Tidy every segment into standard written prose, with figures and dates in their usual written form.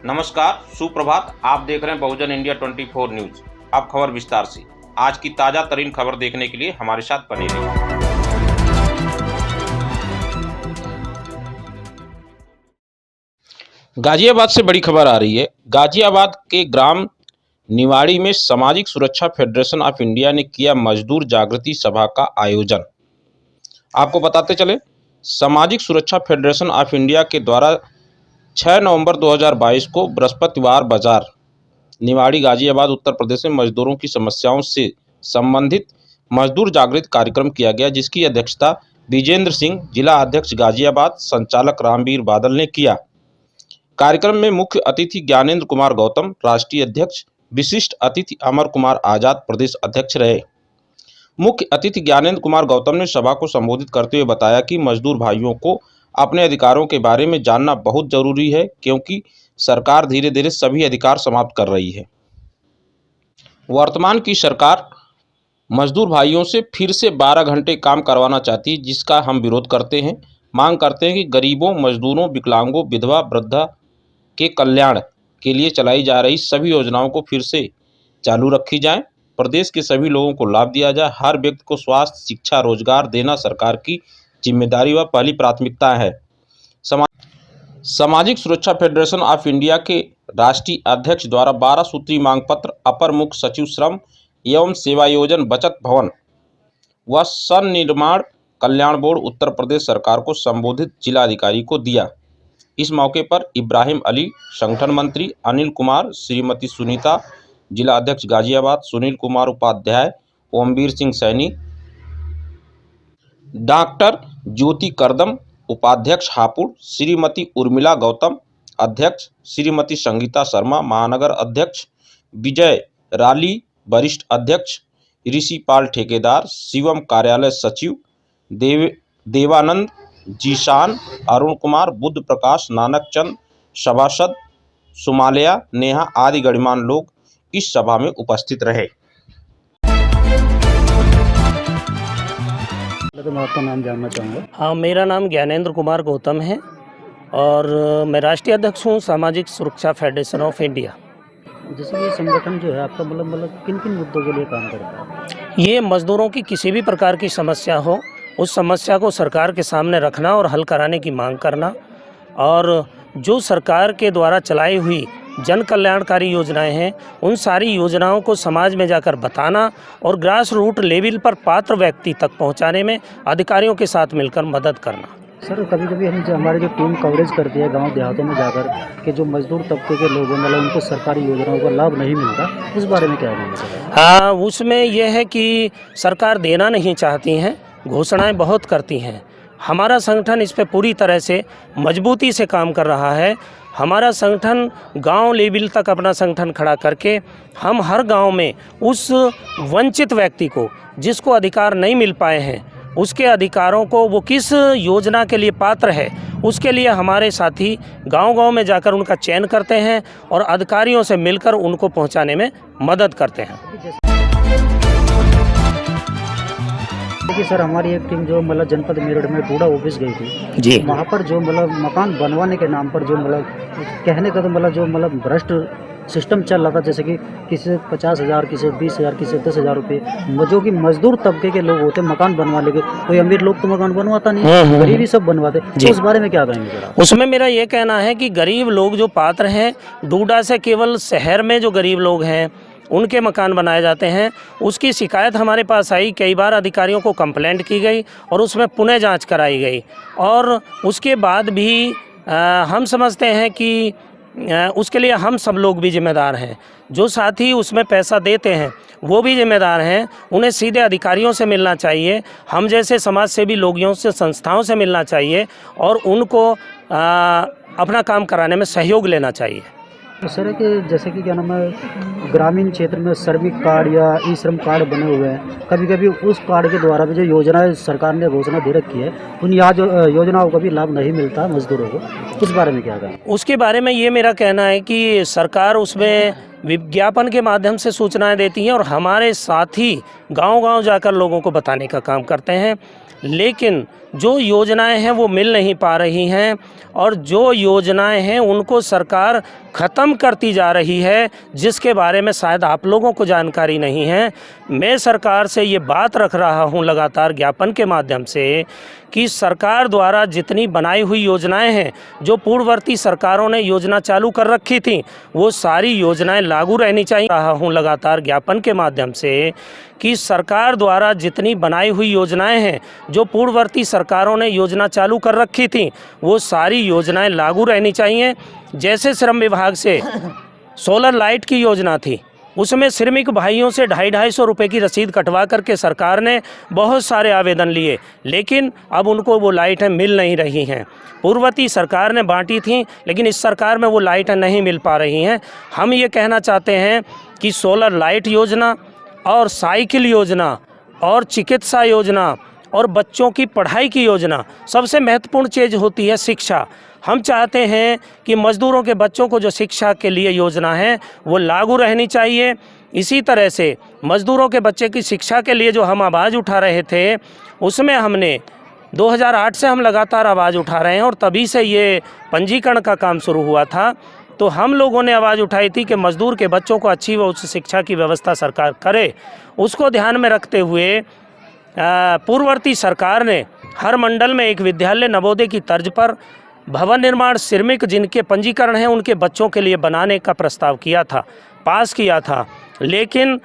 नमस्कार, सुप्रभात। आप देख रहे हैं बहुजन इंडिया 24 न्यूज। अब खबर विस्तार से। आज की ताजा तरीन खबर देखने के लिए हमारे साथ बने रहिए। गाजियाबाद से बड़ी खबर आ रही है। गाजियाबाद के ग्राम निवाड़ी में सामाजिक सुरक्षा फेडरेशन ऑफ इंडिया ने किया मजदूर जागृति सभा का आयोजन। आपको बताते चले, सामाजिक सुरक्षा फेडरेशन ऑफ इंडिया के द्वारा 6 नवंबर 2022 को बृहस्पतिवार बाजार निवाड़ी गाजियाबाद उत्तर प्रदेश में मजदूरों की समस्याओं से संबंधित मजदूर जागृति कार्यक्रम किया गया, जिसकी अध्यक्षता विजेंद्र सिंह, जिला अध्यक्ष गाजियाबाद, संचालक रामवीर बादल ने किया। कार्यक्रम में मुख्य अतिथि ज्ञानेंद्र कुमार गौतम, राष्ट्रीय अध्यक्ष, विशिष्ट अतिथि अमर कुमार आजाद, प्रदेश अध्यक्ष रहे। मुख्य अतिथि ज्ञानेंद्र कुमार गौतम ने सभा को संबोधित करते हुए बताया कि मजदूर भाइयों को अपने अधिकारों के बारे में जानना बहुत जरूरी है, क्योंकि सरकार धीरे धीरे सभी अधिकार समाप्त कर रही है। वर्तमान की सरकार मजदूर भाइयों से फिर से 12 घंटे काम करवाना चाहती है, जिसका हम विरोध करते हैं। मांग करते हैं कि गरीबों, मजदूरों, विकलांगों, विधवा, वृद्धा के कल्याण के लिए चलाई जा रही सभी योजनाओं को फिर से चालू रखी जाए। प्रदेश के सभी लोगों को लाभ दिया जाए। हर व्यक्ति को स्वास्थ्य, शिक्षा, रोजगार देना सरकार की जिम्मेदारी व पहली प्राथमिकता है। सामाजिक सुरक्षा फेडरेशन ऑफ इंडिया के राष्ट्रीय अध्यक्ष द्वारा 12 सूत्री मांग पत्र अपर मुख्य सचिव श्रम एवं सेवायोजन बचत भवन व सन्निर्माण कल्याण बोर्ड उत्तर प्रदेश सरकार को संबोधित जिलाधिकारी को दिया। इस मौके पर इब्राहिम अली, संगठन मंत्री अनिल कुमार, श्रीमती सुनीता, जिला अध्यक्ष गाजियाबाद, सुनील कुमार उपाध्याय, ओमवीर सिंह सैनी, डॉक्टर ज्योति करदम उपाध्यक्ष हापुड़, श्रीमती उर्मिला गौतम अध्यक्ष, श्रीमती संगीता शर्मा महानगर अध्यक्ष, विजय राली वरिष्ठ अध्यक्ष, ऋषिपाल ठेकेदार, शिवम कार्यालय सचिव, देवानंद, जीशान, अरुण कुमार, बुद्ध प्रकाश, नानक चंद, सभासद, सुमालिया, नेहा आदि गणमान्य लोग इस सभा में उपस्थित रहे। तो मैं आपका नाम जानना चाहूँगा। हाँ, मेरा नाम ज्ञानेंद्र कुमार गौतम है और मैं राष्ट्रीय अध्यक्ष हूँ सामाजिक सुरक्षा फेडरेशन ऑफ इंडिया। जैसे ये संगठन जो है आपका मतलब किन किन मुद्दों के लिए काम करता है? ये मजदूरों की किसी भी प्रकार की समस्या हो, उस समस्या को सरकार के सामने रखना और हल कराने की मांग करना, और जो सरकार के द्वारा चलाई हुई जन कल्याणकारी योजनाएं हैं, उन सारी योजनाओं को समाज में जाकर बताना और ग्रास रूट लेवल पर पात्र व्यक्ति तक पहुंचाने में अधिकारियों के साथ मिलकर मदद करना। सर, कभी कभी हमारी जो टीम कवरेज करती है गांव देहातों में जाकर कि जो मजदूर तबके के लोग हैं मतलब उनको सरकारी योजनाओं का लाभ नहीं मिलता, उस बारे में क्या कहना चाहिए? हाँ, उसमें यह है कि सरकार देना नहीं चाहती हैं, घोषणाएं बहुत करती हैं। हमारा संगठन इस पे पूरी तरह से मजबूती से काम कर रहा है। हमारा संगठन गांव लेवल तक अपना संगठन खड़ा करके हम हर गांव में उस वंचित व्यक्ति को, जिसको अधिकार नहीं मिल पाए हैं, उसके अधिकारों को, वो किस योजना के लिए पात्र है, उसके लिए हमारे साथी गांव-गांव में जाकर उनका चयन करते हैं और अधिकारियों से मिलकर उनको पहुंचाने में मदद करते हैं। देखिए सर, हमारी एक टीम जो मतलब जनपद मेरठ में टूडा ऑफिस गई थी जी। वहाँ पर जो मतलब मकान बनवाने के नाम पर जो मतलब कहने का तो मतलब जो मतलब भ्रष्ट सिस्टम चल रहा था, जैसे कि किसी से 50,000, किसी से 20,000, किसी से 10,000 रुपये, जो कि मजदूर तबके के लोग होते मकान बनवा लेंगे। कोई अमीर लोग तो मकान बनवाता नहीं, गरीब ही सब बनवाते। तो उस बारे में क्या कहेंगे जरा? उसमें मेरा ये कहना है कि गरीब लोग जो पात्र हैं, डूडा से केवल शहर में जो गरीब लोग हैं उनके मकान बनाए जाते हैं। उसकी शिकायत हमारे पास आई, कई बार अधिकारियों को कंप्लेंट की गई और उसमें पुनः जांच कराई गई, और उसके बाद भी हम समझते हैं कि उसके लिए हम सब लोग भी जिम्मेदार हैं। जो साथी उसमें पैसा देते हैं वो भी जिम्मेदार हैं। उन्हें सीधे अधिकारियों से मिलना चाहिए, हम जैसे समाज सेवी लोगों से, संस्थाओं से मिलना चाहिए और उनको अपना काम कराने में सहयोग लेना चाहिए। तो सर कि जैसे कि क्या नाम है, ग्रामीण क्षेत्र में श्रमिक कार्ड या ई श्रम कार्ड बने हुए हैं, कभी कभी उस कार्ड के द्वारा भी जो योजनाएं सरकार ने घोषणा दे रखी है, उन योजनाओं का भी लाभ नहीं मिलता मजदूरों को। इस बारे में क्या कहें? उसके बारे में ये मेरा कहना है कि सरकार उसमें विज्ञापन के माध्यम से सूचनाएं देती हैं और हमारे साथी गांव-गांव जाकर लोगों को बताने का काम करते हैं। लेकिन जो योजनाएं हैं वो मिल नहीं पा रही हैं और जो योजनाएं हैं उनको सरकार ख़त्म करती जा रही है, जिसके बारे में शायद आप लोगों को जानकारी नहीं है। मैं सरकार से ये बात रख रहा हूँ लगातार ज्ञापन के माध्यम से कि सरकार द्वारा जितनी बनाई हुई योजनाएं हैं, जो पूर्ववर्ती सरकारों ने योजना चालू कर रखी थी, वो सारी योजनाएं लागू रहनी चाहिए। रहा हूँ लगातार ज्ञापन के माध्यम से कि सरकार द्वारा जितनी बनाई हुई योजनाएं हैं, जो पूर्ववर्ती सरकारों ने योजना चालू कर रखी थी, वो सारी योजनाएं लागू रहनी चाहिए। जैसे श्रम विभाग से सोलर लाइट की योजना थी, उसमें श्रमिक भाइयों से 250-250 रुपये की रसीद कटवा करके सरकार ने बहुत सारे आवेदन लिए, लेकिन अब उनको वो लाइटें मिल नहीं रही हैं। पूर्ववर्ती सरकार ने बांटी थी, लेकिन इस सरकार में वो लाइटें नहीं मिल पा रही हैं। हम ये कहना चाहते हैं कि सोलर लाइट योजना और साइकिल योजना और चिकित्सा योजना और बच्चों की पढ़ाई की योजना, सबसे महत्वपूर्ण चीज़ होती है शिक्षा। हम चाहते हैं कि मज़दूरों के बच्चों को जो शिक्षा के लिए योजना है वो लागू रहनी चाहिए। इसी तरह से मज़दूरों के बच्चे की शिक्षा के लिए जो हम आवाज़ उठा रहे थे, उसमें हमने 2008 से हम लगातार आवाज़ उठा रहे हैं और तभी से ये पंजीकरण का काम शुरू हुआ था। तो हम लोगों ने आवाज़ उठाई थी कि मज़दूर के बच्चों को अच्छी व उच्च शिक्षा की व्यवस्था सरकार करे। उसको ध्यान में रखते हुए पूर्ववर्ती सरकार ने हर मंडल में एक विद्यालय नवोदय की तर्ज पर भवन निर्माण श्रमिक जिनके पंजीकरण हैं उनके बच्चों के लिए बनाने का प्रस्ताव किया था, पास किया था। लेकिन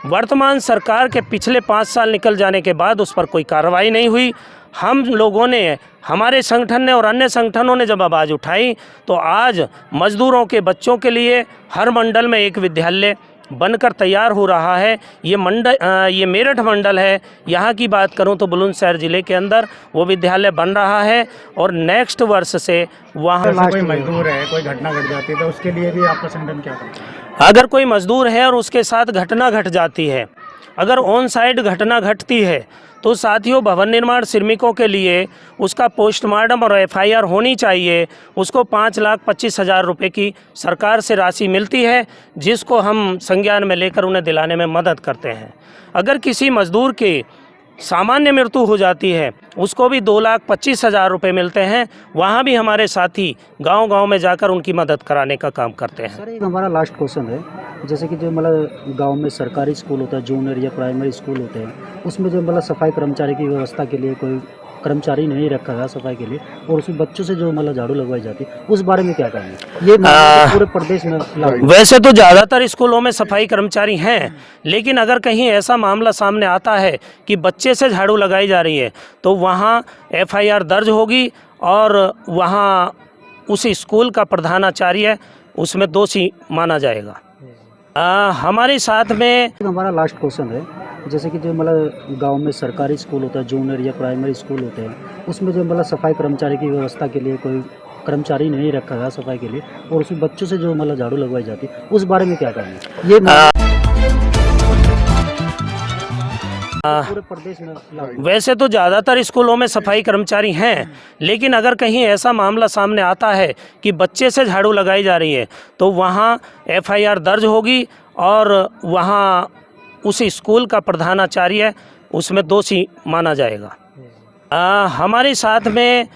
वर्तमान सरकार के पिछले 5 साल निकल जाने के बाद उस पर कोई कार्रवाई नहीं हुई। हम लोगों ने, हमारे संगठन ने और अन्य संगठनों ने जब आवाज़ उठाई तो आज मज़दूरों के बच्चों के लिए हर मंडल में एक विद्यालय बनकर तैयार हो रहा है। ये मेरठ मंडल है, यहाँ की बात करूँ तो बुलंदशहर ज़िले के अंदर वो विद्यालय बन रहा है और नेक्स्ट वर्ष से वहाँ कोई मजदूर है, कोई घटना घट जाती है तो उसके लिए भी आपका संगठन क्या करता है? अगर कोई मज़दूर है और उसके साथ घटना घट जाती है, अगर ऑन साइड घटना घटती है, तो साथियों भवन निर्माण श्रमिकों के लिए उसका पोस्टमार्टम और एफआईआर होनी चाहिए। उसको 5,25,000 रुपये की सरकार से राशि मिलती है, जिसको हम संज्ञान में लेकर उन्हें दिलाने में मदद करते हैं। अगर किसी मज़दूर की सामान्य मृत्यु हो जाती है, उसको भी 2,25,000 रुपये मिलते हैं। वहाँ भी हमारे साथी गांव-गांव में जाकर उनकी मदद कराने का काम करते हैं। सर, एक हमारा लास्ट क्वेश्चन है, जैसे कि जो मतलब गांव में सरकारी स्कूल होता है, जूनियर या प्राइमरी स्कूल होते हैं, उसमें जो मतलब सफाई कर्मचारी की व्यवस्था के लिए कोई कर्मचारी नहीं रखा गया सफाई के लिए, और उसमें बच्चों से जो मतलब झाड़ू लगवाई जाती है, उस बारे में क्या कहेंगे? ये पूरे प्रदेश में लागू। वैसे तो ज़्यादातर स्कूलों में सफाई कर्मचारी हैं, लेकिन अगर कहीं ऐसा मामला सामने आता है कि बच्चे से झाड़ू लगाई जा रही है, तो वहाँ एफआईआर दर्ज होगी और वहाँ उस स्कूल का प्रधानाचार्य उसमें दोषी माना जाएगा। हमारे साथ में हमारा लास्ट क्वेश्चन है, जैसे कि जो मतलब गांव में सरकारी स्कूल होता है, जूनियर या प्राइमरी स्कूल होते हैं, उसमें जो मतलब सफाई कर्मचारी की व्यवस्था के लिए कोई कर्मचारी नहीं रखा गया सफाई के लिए, और उसमें बच्चों से जो मतलब झाड़ू लगवाई जाती है, उस बारे में क्या कहेंगे? ये पूरे प्रदेश में लागू। वैसे तो ज़्यादातर स्कूलों में सफाई कर्मचारी हैं, लेकिन अगर कहीं ऐसा मामला सामने आता है कि बच्चे से झाड़ू लगाई जा रही है, तो वहाँ एफआईआर दर्ज होगी और वहाँ उस स्कूल का प्रधानाचार्य उसमें दोषी माना जाएगा। हमारे साथ में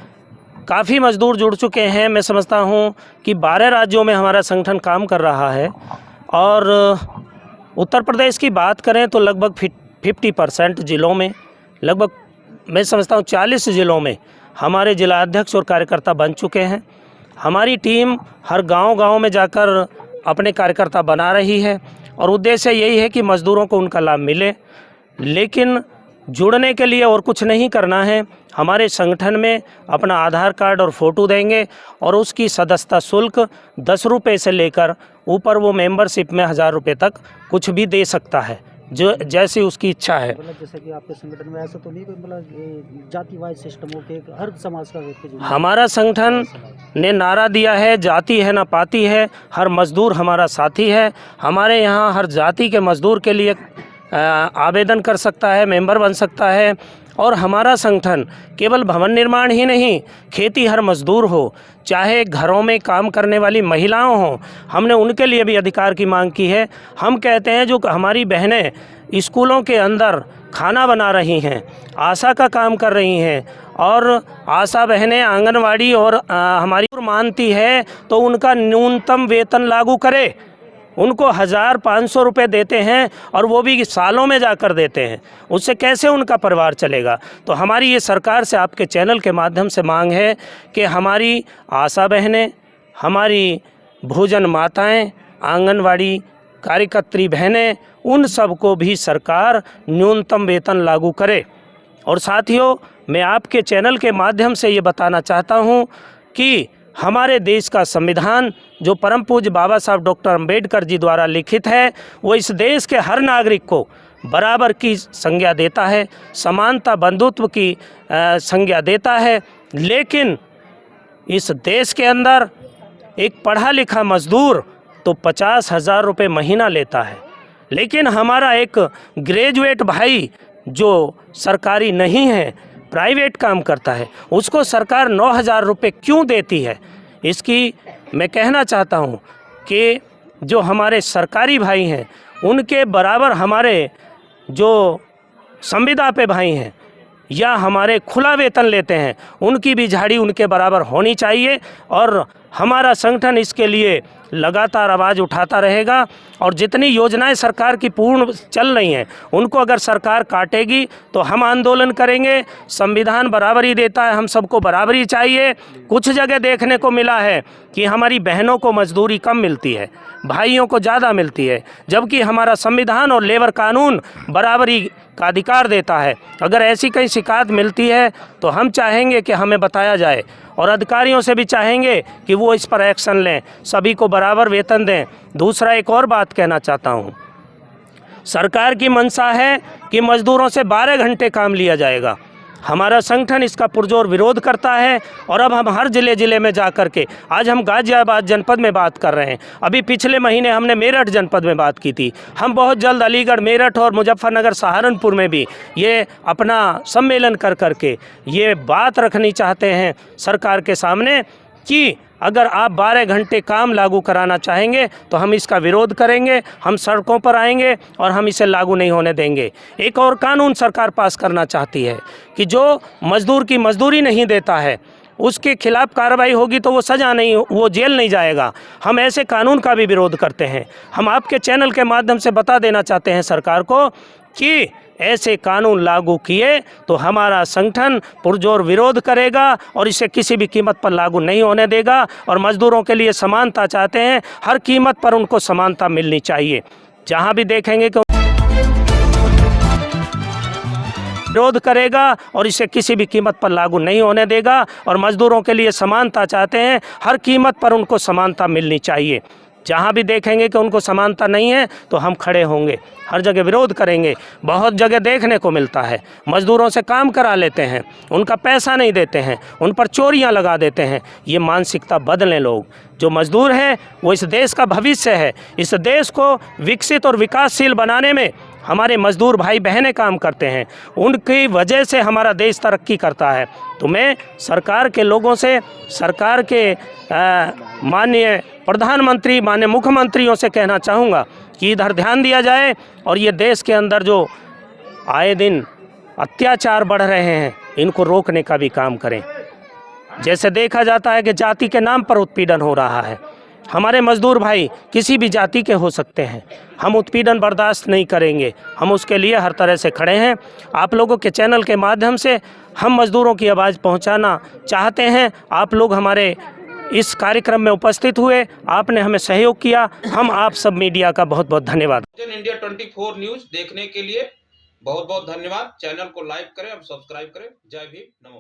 काफ़ी मज़दूर जुड़ चुके हैं। मैं समझता हूँ कि 12 राज्यों में हमारा संगठन काम कर रहा है और उत्तर प्रदेश की बात करें तो लगभग 50% ज़िलों में, लगभग मैं समझता हूँ 40 ज़िलों में हमारे जिला अध्यक्ष और कार्यकर्ता बन चुके हैं। हमारी टीम हर गांव-गांव में जाकर अपने कार्यकर्ता बना रही है और उद्देश्य यही है कि मज़दूरों को उनका लाभ मिले। लेकिन जुड़ने के लिए और कुछ नहीं करना है, हमारे संगठन में अपना आधार कार्ड और फ़ोटो देंगे और उसकी सदस्यता शुल्क 10 रुपये से लेकर ऊपर वो मेंबरशिप में 1000 रुपये तक कुछ भी दे सकता है, जो जैसी उसकी इच्छा है। मतलब जैसे कि आपके संगठन में ऐसा तो नहीं कोई मतलब जाति वाइज सिस्टम हो के हर समाज का व्यक्ति जुड़ा है? हमारा संगठन ने नारा दिया है, जाति है ना पाती है, हर मज़दूर हमारा साथी है। हमारे यहाँ हर जाति के मज़दूर के लिए आवेदन कर सकता है, मेंबर बन सकता है। और हमारा संगठन केवल भवन निर्माण ही नहीं, खेती हर मजदूर हो, चाहे घरों में काम करने वाली महिलाओं हों, हमने उनके लिए भी अधिकार की मांग की है। हम कहते हैं जो हमारी बहनें स्कूलों के अंदर खाना बना रही हैं, आशा का काम कर रही हैं, और आशा बहनें आंगनवाड़ी और हमारी मानती है तो उनका न्यूनतम वेतन लागू करे। उनको 1,500 रुपये देते हैं और वो भी सालों में जाकर देते हैं, उससे कैसे उनका परिवार चलेगा। तो हमारी ये सरकार से, आपके चैनल के माध्यम से मांग है कि हमारी आशा बहनें, हमारी भोजन माताएं, आंगनवाड़ी कार्यकर्त्री बहनें, उन सबको भी सरकार न्यूनतम वेतन लागू करे। और साथियों, मैं आपके चैनल के माध्यम से ये बताना चाहता हूँ कि हमारे देश का संविधान जो परम पूज्य बाबा साहब डॉक्टर अंबेडकर जी द्वारा लिखित है, वो इस देश के हर नागरिक को बराबर की संज्ञा देता है, समानता बंधुत्व की संज्ञा देता है। लेकिन इस देश के अंदर एक पढ़ा लिखा मजदूर तो 50,000 रुपये महीना लेता है, लेकिन हमारा एक ग्रेजुएट भाई जो सरकारी नहीं है, प्राइवेट काम करता है, उसको सरकार 9,000 रुपये क्यों देती है? इसकी मैं कहना चाहता हूँ कि जो हमारे सरकारी भाई हैं, उनके बराबर हमारे जो संविदा पे भाई हैं या हमारे खुला वेतन लेते हैं, उनकी भी झाड़ी उनके बराबर होनी चाहिए। और हमारा संगठन इसके लिए लगातार आवाज़ उठाता रहेगा। और जितनी योजनाएं सरकार की पूर्ण चल रही हैं, उनको अगर सरकार काटेगी तो हम आंदोलन करेंगे। संविधान बराबरी देता है, हम सबको बराबरी चाहिए। कुछ जगह देखने को मिला है कि हमारी बहनों को मजदूरी कम मिलती है, भाइयों को ज़्यादा मिलती है, जबकि हमारा संविधान और लेबर कानून बराबरी का अधिकार देता है। अगर ऐसी कहीं शिकायत मिलती है तो हम चाहेंगे कि हमें बताया जाए, और अधिकारियों से भी चाहेंगे कि वो इस पर एक्शन लें, सभी को बराबर वेतन दें। दूसरा, एक और बात कहना चाहता हूँ, सरकार की मंशा है कि मजदूरों से 12 घंटे काम लिया जाएगा। हमारा संगठन इसका पुरजोर विरोध करता है, और अब हम हर ज़िले में जा कर के, आज हम गाज़ियाबाद जनपद में बात कर रहे हैं, अभी पिछले महीने हमने मेरठ जनपद में बात की थी। हम बहुत जल्द अलीगढ़, मेरठ और मुजफ्फरनगर, सहारनपुर में भी ये अपना सम्मेलन कर कर के ये बात रखनी चाहते हैं सरकार के सामने कि अगर आप 12 घंटे काम लागू कराना चाहेंगे तो हम इसका विरोध करेंगे, हम सड़कों पर आएंगे और हम इसे लागू नहीं होने देंगे। एक और कानून सरकार पास करना चाहती है कि जो मजदूर की मजदूरी नहीं देता है, उसके खिलाफ कार्रवाई होगी तो वो सज़ा नहीं, वो जेल नहीं जाएगा। हम ऐसे कानून का भी विरोध करते हैं। हम आपके चैनल के माध्यम से बता देना चाहते हैं सरकार को कि ऐसे कानून लागू किए तो हमारा संगठन पुरजोर विरोध करेगा और इसे किसी भी कीमत पर लागू नहीं होने देगा। और मजदूरों के लिए समानता चाहते हैं, हर कीमत पर उनको समानता मिलनी चाहिए। जहां भी देखेंगे कि विरोध करेगा और इसे किसी भी कीमत पर लागू नहीं होने देगा। और मजदूरों के लिए समानता चाहते हैं, हर कीमत पर उनको समानता मिलनी चाहिए। जहाँ भी देखेंगे कि उनको समानता नहीं है तो हम खड़े होंगे, हर जगह विरोध करेंगे। बहुत जगह देखने को मिलता है, मजदूरों से काम करा लेते हैं, उनका पैसा नहीं देते हैं, उन पर चोरियां लगा देते हैं। ये मानसिकता बदलें लोग। जो मजदूर हैं वो इस देश का भविष्य है। इस देश को विकसित और विकासशील बनाने में हमारे मजदूर भाई बहनें काम करते हैं, उनकी वजह से हमारा देश तरक्की करता है। तो मैं सरकार के लोगों से, सरकार के माननीय प्रधानमंत्री, माननीय मुख्यमंत्रियों से कहना चाहूँगा कि इधर ध्यान दिया जाए और ये देश के अंदर जो आए दिन अत्याचार बढ़ रहे हैं, इनको रोकने का भी काम करें। जैसे देखा जाता है कि जाति के नाम पर उत्पीड़न हो रहा है। हमारे मजदूर भाई किसी भी जाति के हो सकते हैं, हम उत्पीड़न बर्दाश्त नहीं करेंगे, हम उसके लिए हर तरह से खड़े हैं। आप लोगों के चैनल के माध्यम से हम मजदूरों की आवाज़ पहुंचाना चाहते हैं। आप लोग हमारे इस कार्यक्रम में उपस्थित हुए, आपने हमें सहयोग किया, हम आप सब मीडिया का बहुत बहुत धन्यवाद। इंडिया 24 न्यूज़ देखने के लिए बहुत बहुत धन्यवाद। चैनल को लाइक करें और सब्सक्राइब करें। जय भीम, नमो।